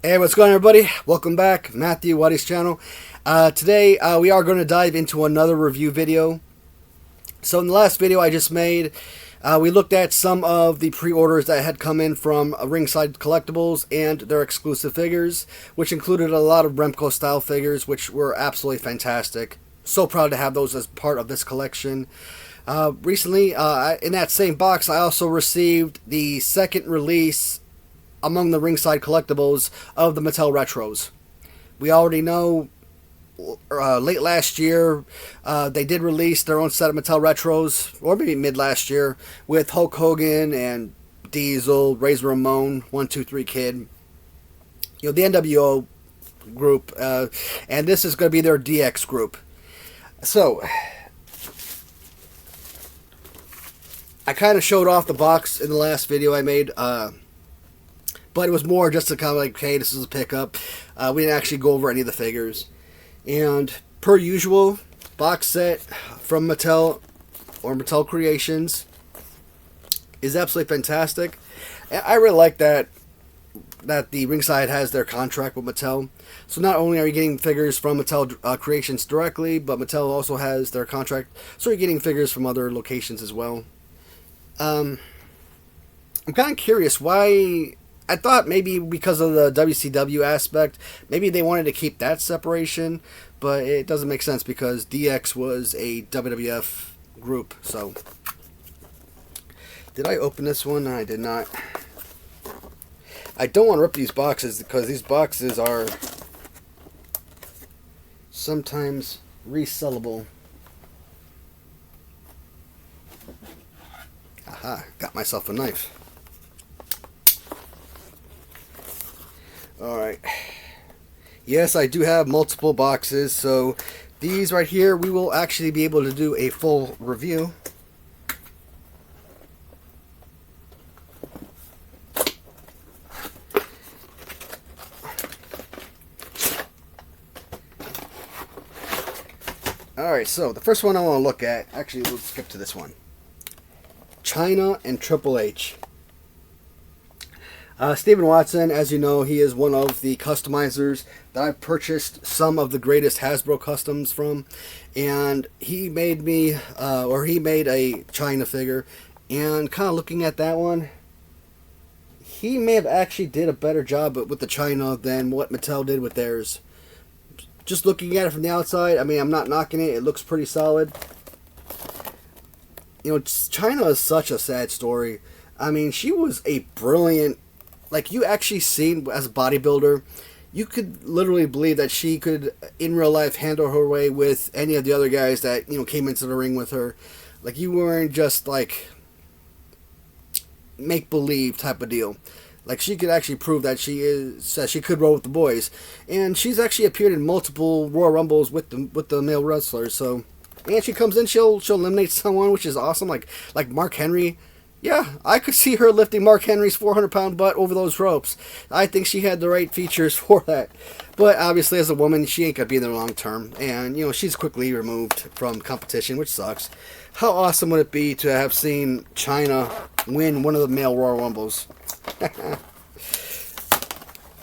Hey, what's going on, everybody? Welcome back, Matthew, Watty's channel. Today, we are going to dive into another review video. So in the last video I just made, we looked at some of the pre-orders that had come in from Ringside Collectibles and their exclusive figures, which included a lot of Remco-style figures, which were absolutely fantastic. So proud to have those as part of this collection. Recently, in that same box, I also received the second release among the Ringside Collectibles of the Mattel Retros. We already know late last year they did release their own set of Mattel Retros, or maybe mid last year, with Hulk Hogan and Diesel, Razor Ramon, 123 Kid, the NWO group, and this is going to be their DX group. So I kind of showed off the box in the last video I made, but it was more just to kind of like, hey, this is a pickup. We didn't actually go over any of the figures. And per usual, box set from Mattel or Mattel Creations is absolutely fantastic. And I really like that the Ringside has their contract with Mattel. So not only are you getting figures from Mattel Creations directly, but Mattel also has their contract. So you're getting figures from other locations as well. I'm kind of curious why. I thought maybe because of the WCW aspect, maybe they wanted to keep that separation, but it doesn't make sense because DX was a WWF group. So, did I open this one? I did not. I don't want to rip these boxes because these boxes are sometimes resellable. Aha, got myself a knife. Alright. Yes, I do have multiple boxes, so these right here, we will actually be able to do a full review. Alright, so the first one I want to look at, actually we'll skip to this one. Chyna and Triple H. Stephen Watson, as you know, he is one of the customizers that I purchased some of the greatest Hasbro customs from, and he made me, he made a Chyna figure, and kind of looking at that one, he may have actually did a better job with the Chyna than what Mattel did with theirs. Just looking at it from the outside, I mean, I'm not knocking it, it looks pretty solid. Chyna is such a sad story. I mean, she was a brilliant, like, you actually seen as a bodybuilder, you could literally believe that she could, in real life, handle her way with any of the other guys that, came into the ring with her. Like, you weren't just, like, make-believe type of deal. Like, she could actually prove that she could roll with the boys. And she's actually appeared in multiple Royal Rumbles with the male wrestlers, so. And she comes in, she'll eliminate someone, which is awesome, like Mark Henry. Yeah, I could see her lifting Mark Henry's 400-pound butt over those ropes. I think she had the right features for that. But obviously, as a woman, she ain't going to be there long term. And, she's quickly removed from competition, which sucks. How awesome would it be to have seen Chyna win one of the male Royal Rumbles?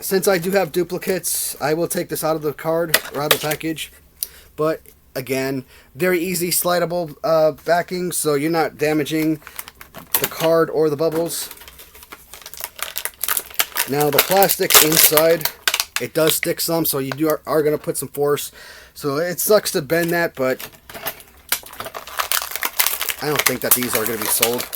Since I do have duplicates, I will take this out of the card, or out of the package. But, again, very easy slidable backing, so you're not damaging the card or the bubbles. Now the plastic inside, it does stick some, so you are going to put some force. So it sucks to bend that, but I don't think that these are going to be sold.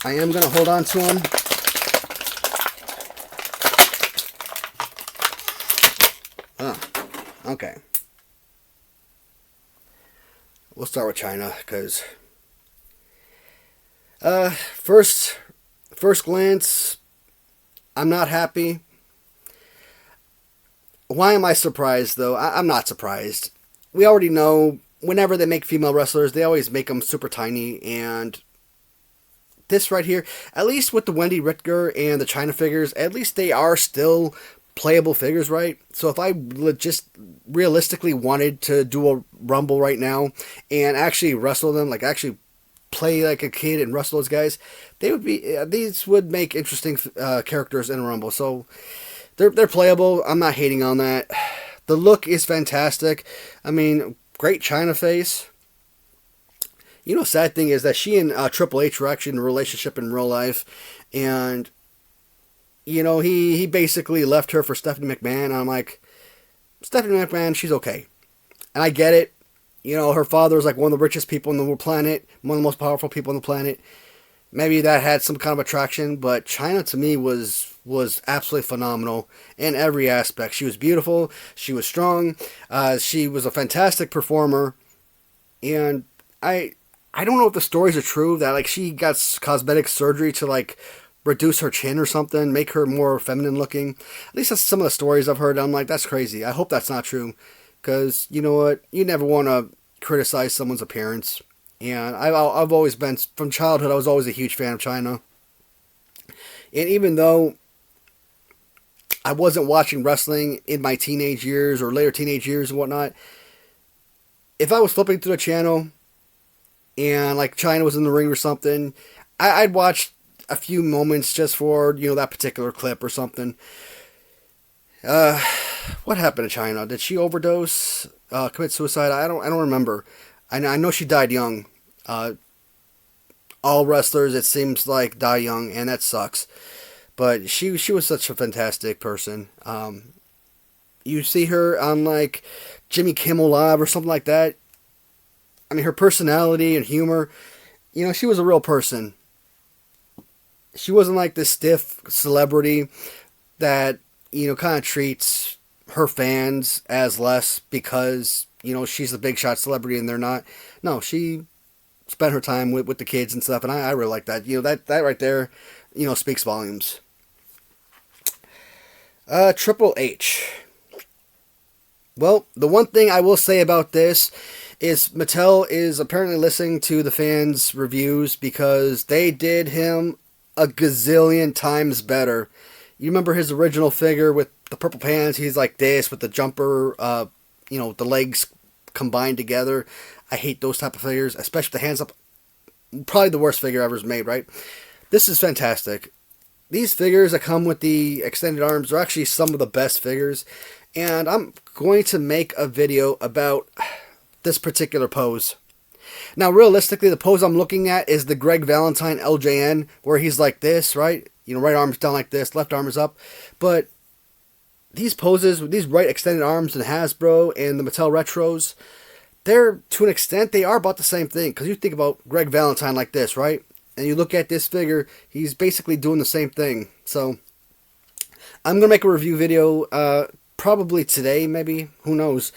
I am going to hold on to them. Oh, okay. We'll start with Chyna, because first glance, I'm not happy. Why am I surprised, though? I'm not surprised. We already know, whenever they make female wrestlers, they always make them super tiny, and this right here, at least with the Wendy Rittger and the Chyna figures, at least they are still playable figures, right? So if I just realistically wanted to do a Rumble right now and actually wrestle them, like actually play like a kid and wrestle those guys, they would be these would make interesting characters in a Rumble. So they're playable. I'm not hating on that. The look is fantastic. I mean, great China face. You know, sad thing is that she and Triple H were actually in a relationship in real life, and you know he basically left her for Stephanie McMahon. And I'm like, Stephanie McMahon, she's okay, and I get it. You know, her father was like one of the richest people on the planet, one of the most powerful people on the planet. Maybe that had some kind of attraction, but China to me was absolutely phenomenal in every aspect. She was beautiful, she was strong, she was a fantastic performer, and I don't know if the stories are true that like she got cosmetic surgery to like reduce her chin or something, make her more feminine looking. At least that's some of the stories I've heard. I'm like, that's crazy. I hope that's not true. Because, you know what, you never want to criticize someone's appearance. And I've always been, from childhood, I was always a huge fan of China. And even though I wasn't watching wrestling in my teenage years or later teenage years and whatnot, if I was flipping through the channel and like China was in the ring or something, I'd watch a few moments just for, you know, that particular clip or something. What happened to China? Did she overdose? Commit suicide? I don't remember. I know she died young. All wrestlers, it seems like, die young, and that sucks. But she was such a fantastic person. You see her on like Jimmy Kimmel Live or something like that. I mean, her personality and humor. You know, she was a real person. She wasn't like this stiff celebrity that, you know, kind of treats her fans as less because, you know, she's a big shot celebrity and they're not. No, she spent her time with the kids and stuff, and I really like that. You know, that right there, you know, speaks volumes. Triple H. Well, the one thing I will say about this is Mattel is apparently listening to the fans' reviews because they did him a gazillion times better. You remember his original figure with the purple pants? He's like this with the jumper, you know, the legs combined together. I hate those type of figures, especially with the hands up. Probably the worst figure ever made, right? This is fantastic. These figures that come with the extended arms are actually some of the best figures. And I'm going to make a video about this particular pose. Now, realistically, the pose I'm looking at is the Greg Valentine LJN, where he's like this, right? You know, right arm's down like this, left arm is up. But these poses, with these right extended arms in Hasbro and the Mattel Retros, they're, to an extent, they are about the same thing. Because you think about Greg Valentine like this, right? And you look at this figure, he's basically doing the same thing. So, I'm going to make a review video, probably today, maybe. Who knows?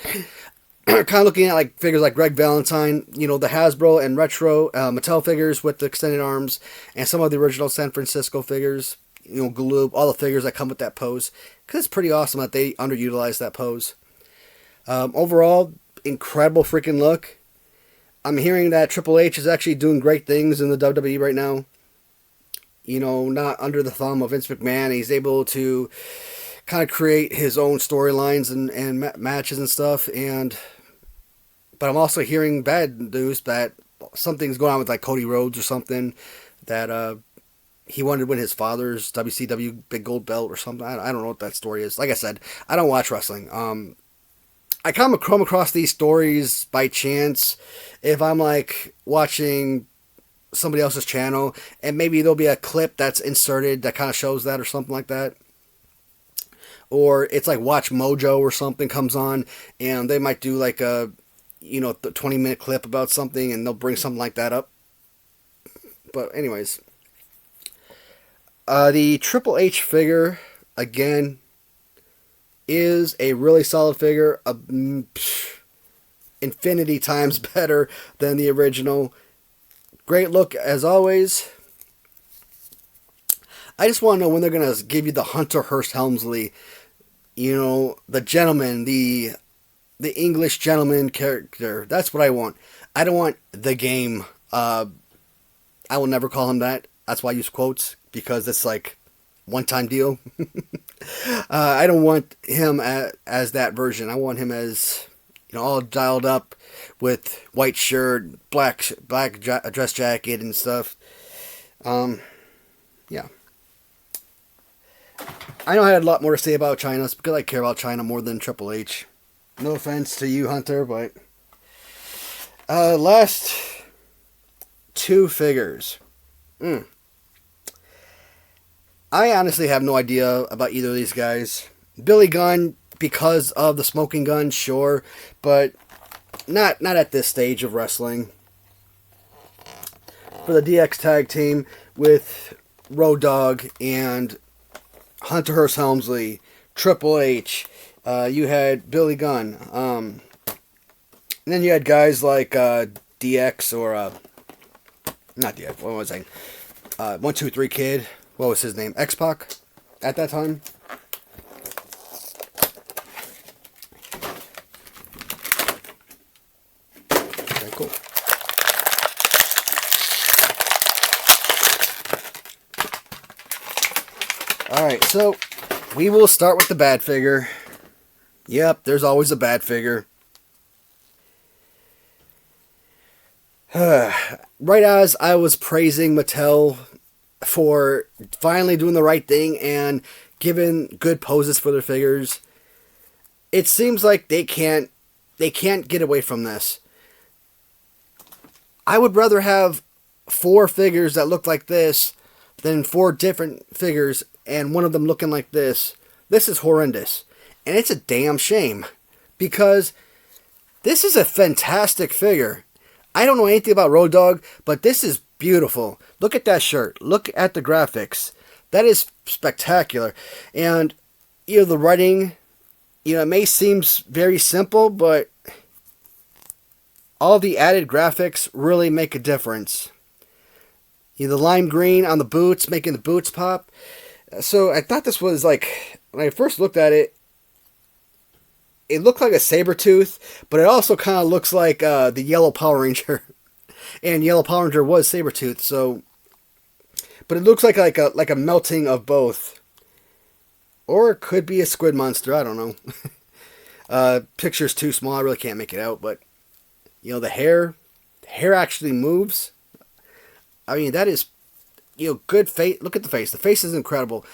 Kind of looking at like figures like Greg Valentine, you know, the Hasbro and Retro Mattel figures with the extended arms, and some of the original San Francisco figures, you know, Galoob, all the figures that come with that pose. Because it's pretty awesome that they underutilized that pose. Overall, incredible freaking look. I'm hearing that Triple H is actually doing great things in the WWE right now. You know, not under the thumb of Vince McMahon. He's able to kind of create his own storylines and matches and stuff. But I'm also hearing bad news that something's going on with like Cody Rhodes or something, that he wanted to win his father's WCW big gold belt or something. I don't know what that story is. Like I said, I don't watch wrestling. I come across these stories by chance if I'm like watching somebody else's channel, and maybe there'll be a clip that's inserted that kind of shows that or something like that. Or it's like Watch Mojo or something comes on, and they might do like a, you know, 20-minute clip about something, and they'll bring something like that up. But anyways, the Triple H figure, again, is a really solid figure. Infinity times better than the original. Great look as always. I just want to know when they're going to give you the Hunter Hearst Helmsley, you know, the gentleman, the English gentleman character. That's what I want. I don't want the game. I will never call him that. That's why I use quotes, because it's like one-time deal. I don't want him as that version. I want him as, all dialed up with white shirt, black dress jacket and stuff. Yeah. I know I had a lot more to say about China. It's because I care about China more than Triple H. No offense to you, Hunter, but last two figures. I honestly have no idea about either of these guys. Billy Gunn, because of the smoking gun, sure, but not at this stage of wrestling. For the DX tag team with Road Dogg and Hunter Hearst Helmsley, Triple H, you had Billy Gunn. And then you had guys like DX or not DX. What was I saying? 1, 2, 3 Kid. What was his name? X-Pac at that time. Okay, cool. Alright, so we will start with the bad figure. Yep, there's always a bad figure. Right as I was praising Mattel for finally doing the right thing and giving good poses for their figures, it seems like they can't get away from this. I would rather have 4 figures that look like this than 4 different figures and one of them looking like this. This is horrendous. And it's a damn shame, because this is a fantastic figure. I don't know anything about Road Dogg, but this is beautiful. Look at that shirt. Look at the graphics. That is spectacular. And, the writing, it may seem very simple, but all the added graphics really make a difference. The lime green on the boots, making the boots pop. So I thought this was like, when I first looked at it, it looked like a Sabretooth, but it also kind of looks like the Yellow Power Ranger. And Yellow Power Ranger was Sabretooth, so... But it looks like a melting of both. Or it could be a squid monster, I don't know. Picture's too small, I really can't make it out, but... the hair actually moves. I mean, that is... good face. Look at the face. The face is incredible.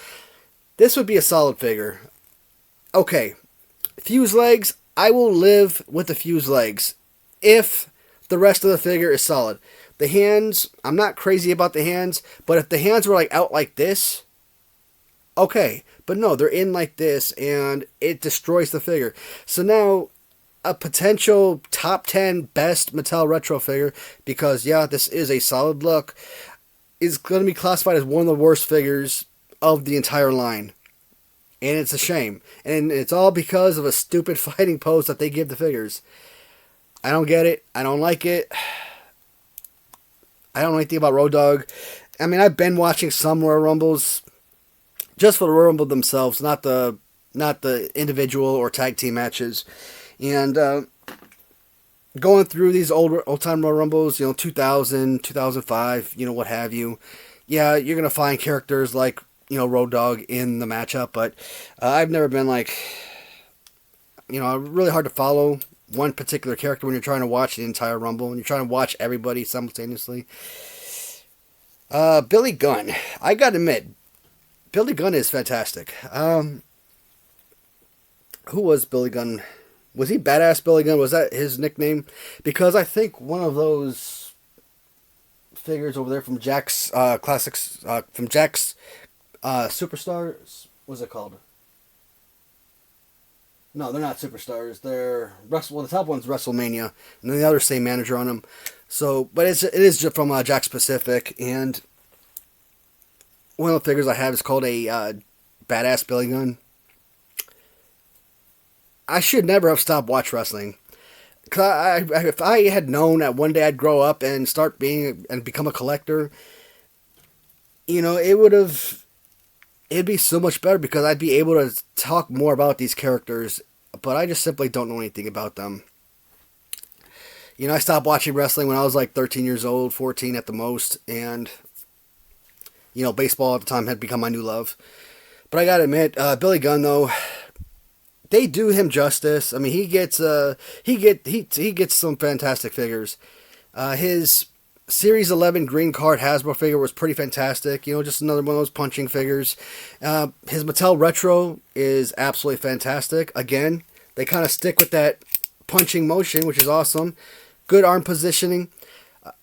This would be a solid figure. Okay. Fuse legs, I will live with the fuse legs if the rest of the figure is solid. The hands, I'm not crazy about the hands, but if the hands were like out like this, okay. But no, they're in like this and it destroys the figure. So now, a potential top 10 best Mattel retro figure, because yeah, this is a solid look, is going to be classified as one of the worst figures of the entire line. And it's a shame. And it's all because of a stupid fighting pose that they give the figures. I don't get it. I don't like it. I don't know anything about Road Dogg. I mean, I've been watching some Royal Rumbles just for the Royal Rumble themselves, not the individual or tag team matches. And going through these old-time Royal Rumbles, 2000, 2005, what have you. Yeah, you're going to find characters like Road Dogg in the matchup, but I've never been really hard to follow one particular character when you're trying to watch the entire Rumble, and you're trying to watch everybody simultaneously. Billy Gunn. I gotta admit, Billy Gunn is fantastic. Who was Billy Gunn? Was he Badass Billy Gunn? Was that his nickname? Because I think one of those figures over there from Jack's Classics, from Jack's Superstars, what's it called? No, they're not Superstars. They're the top one's WrestleMania, and then the other same manager on them. So, but it is from Jack's Pacific, and one of the figures I have is called a Badass Billy Gunn. I should never have stopped watch wrestling. Cause if I had known that one day I'd grow up and start and become a collector, it'd be so much better because I'd be able to talk more about these characters, but I just simply don't know anything about them. I stopped watching wrestling when I was like 13 years old, 14 at the most, and, baseball at the time had become my new love. But I gotta admit, Billy Gunn, though, they do him justice. I mean, he gets he gets some fantastic figures. His Series 11 green card Hasbro figure was pretty fantastic. You know, just another one of those punching figures. His Mattel Retro is absolutely fantastic. Again, they kind of stick with that punching motion, which is awesome. Good arm positioning.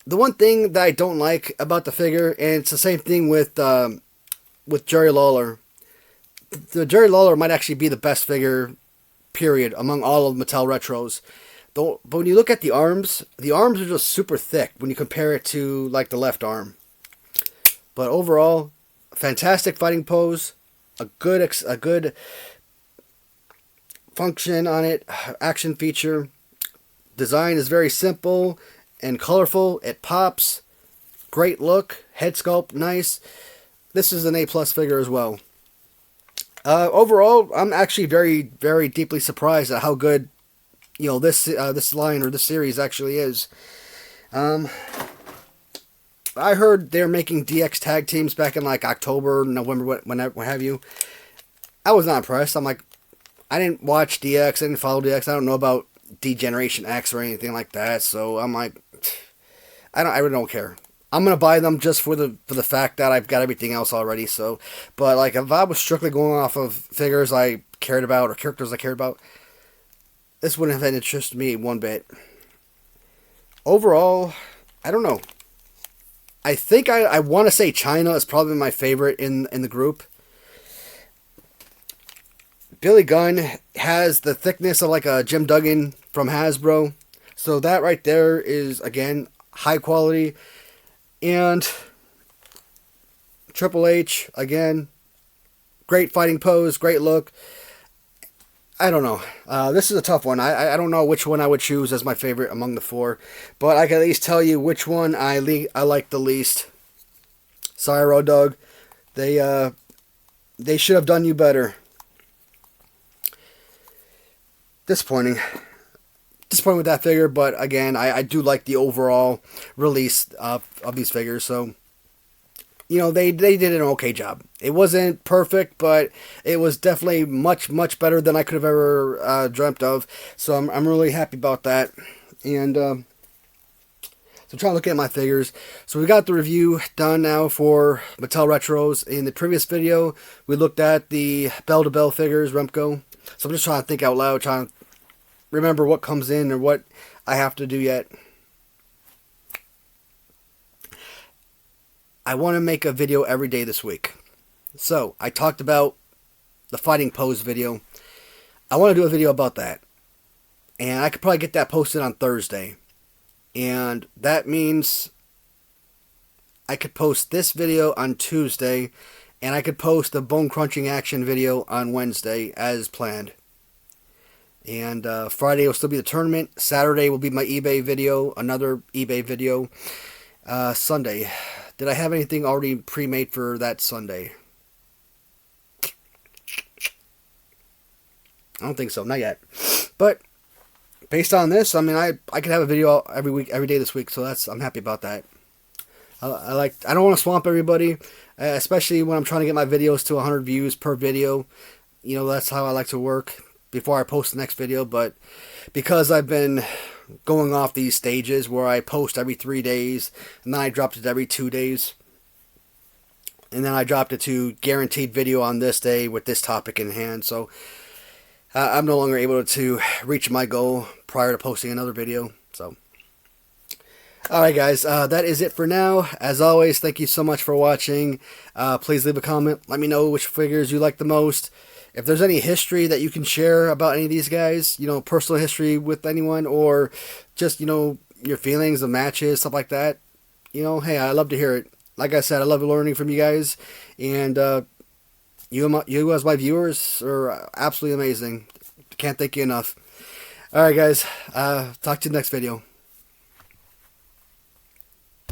The one thing that I don't like about the figure, and it's the same thing with Jerry Lawler. The Jerry Lawler might actually be the best figure, period, among all of Mattel Retros. But when you look at the arms are just super thick when you compare it to, like, the left arm. But overall, fantastic fighting pose, a good function on it, action feature. Design is very simple and colorful. It pops. Great look. Head sculpt, nice. This is an A+ figure as well. Overall, I'm actually very, very deeply surprised at how good, you know, this line or this series actually is. I heard they're making DX tag teams back in like October, November, what have you. I was not impressed. I'm like, I didn't watch DX, I didn't follow DX. I don't know about D-Generation X or anything like that. So I'm like, I really don't care. I'm gonna buy them just for the fact that I've got everything else already. So, but like, if I was strictly going off of figures I cared about or characters I cared about, this wouldn't have interested me one bit. Overall, I don't know. I think I want to say China is probably my favorite in the group. Billy Gunn has the thickness of like a Jim Duggan from Hasbro. So that right there is, again, high quality. And Triple H, again, great fighting pose, great look. I don't know. This is a tough one. I don't know which one I would choose as my favorite among the four. But I can at least tell you which one I like the least. Sorry, Road Dogg. They should have done you better. Disappointing with that figure, but again, I do like the overall release of these figures, so, you know, they did an okay job. It wasn't perfect, but it was definitely much, much better than I could have ever dreamt of, so I'm really happy about that. And so I'm trying to look at my figures. So we got the review done now for Mattel Retros. In the previous video, we looked at the bell-to-bell figures, Remco. So I'm just trying to think out loud, trying to remember what comes in or what I have to do yet. I want to make a video every day this week. So, I talked about the fighting pose video. I want to do a video about that. And I could probably get that posted on Thursday. And that means I could post this video on Tuesday. And I could post the bone crunching action video on Wednesday as planned. And Friday will still be the tournament. Saturday will be my eBay video, another eBay video. Sunday. Did I have anything already pre-made for that Sunday? I don't think so, not yet. But based on this, I mean, I could have a video every week, every day this week, so I'm happy about that. I don't want to swamp everybody, especially when I'm trying to get my videos to 100 views per video. You know, that's how I like to work before I post the next video, but because I've been going off these stages where I post every 3 days, and then I dropped it every 2 days, and then I dropped it to guaranteed video on this day with this topic in hand, so I'm no longer able to reach my goal prior to posting another video. So, alright guys, that is it for now. As always, thank you so much for watching. Please leave a comment, let me know which figures you like the most. If there's any history that you can share about any of these guys, you know, personal history with anyone, or just, you know, your feelings of matches, stuff like that, you know, hey, I love to hear it. Like I said, I love learning from you guys, and you as my viewers are absolutely amazing. Can't thank you enough. Alright guys, talk to you next video.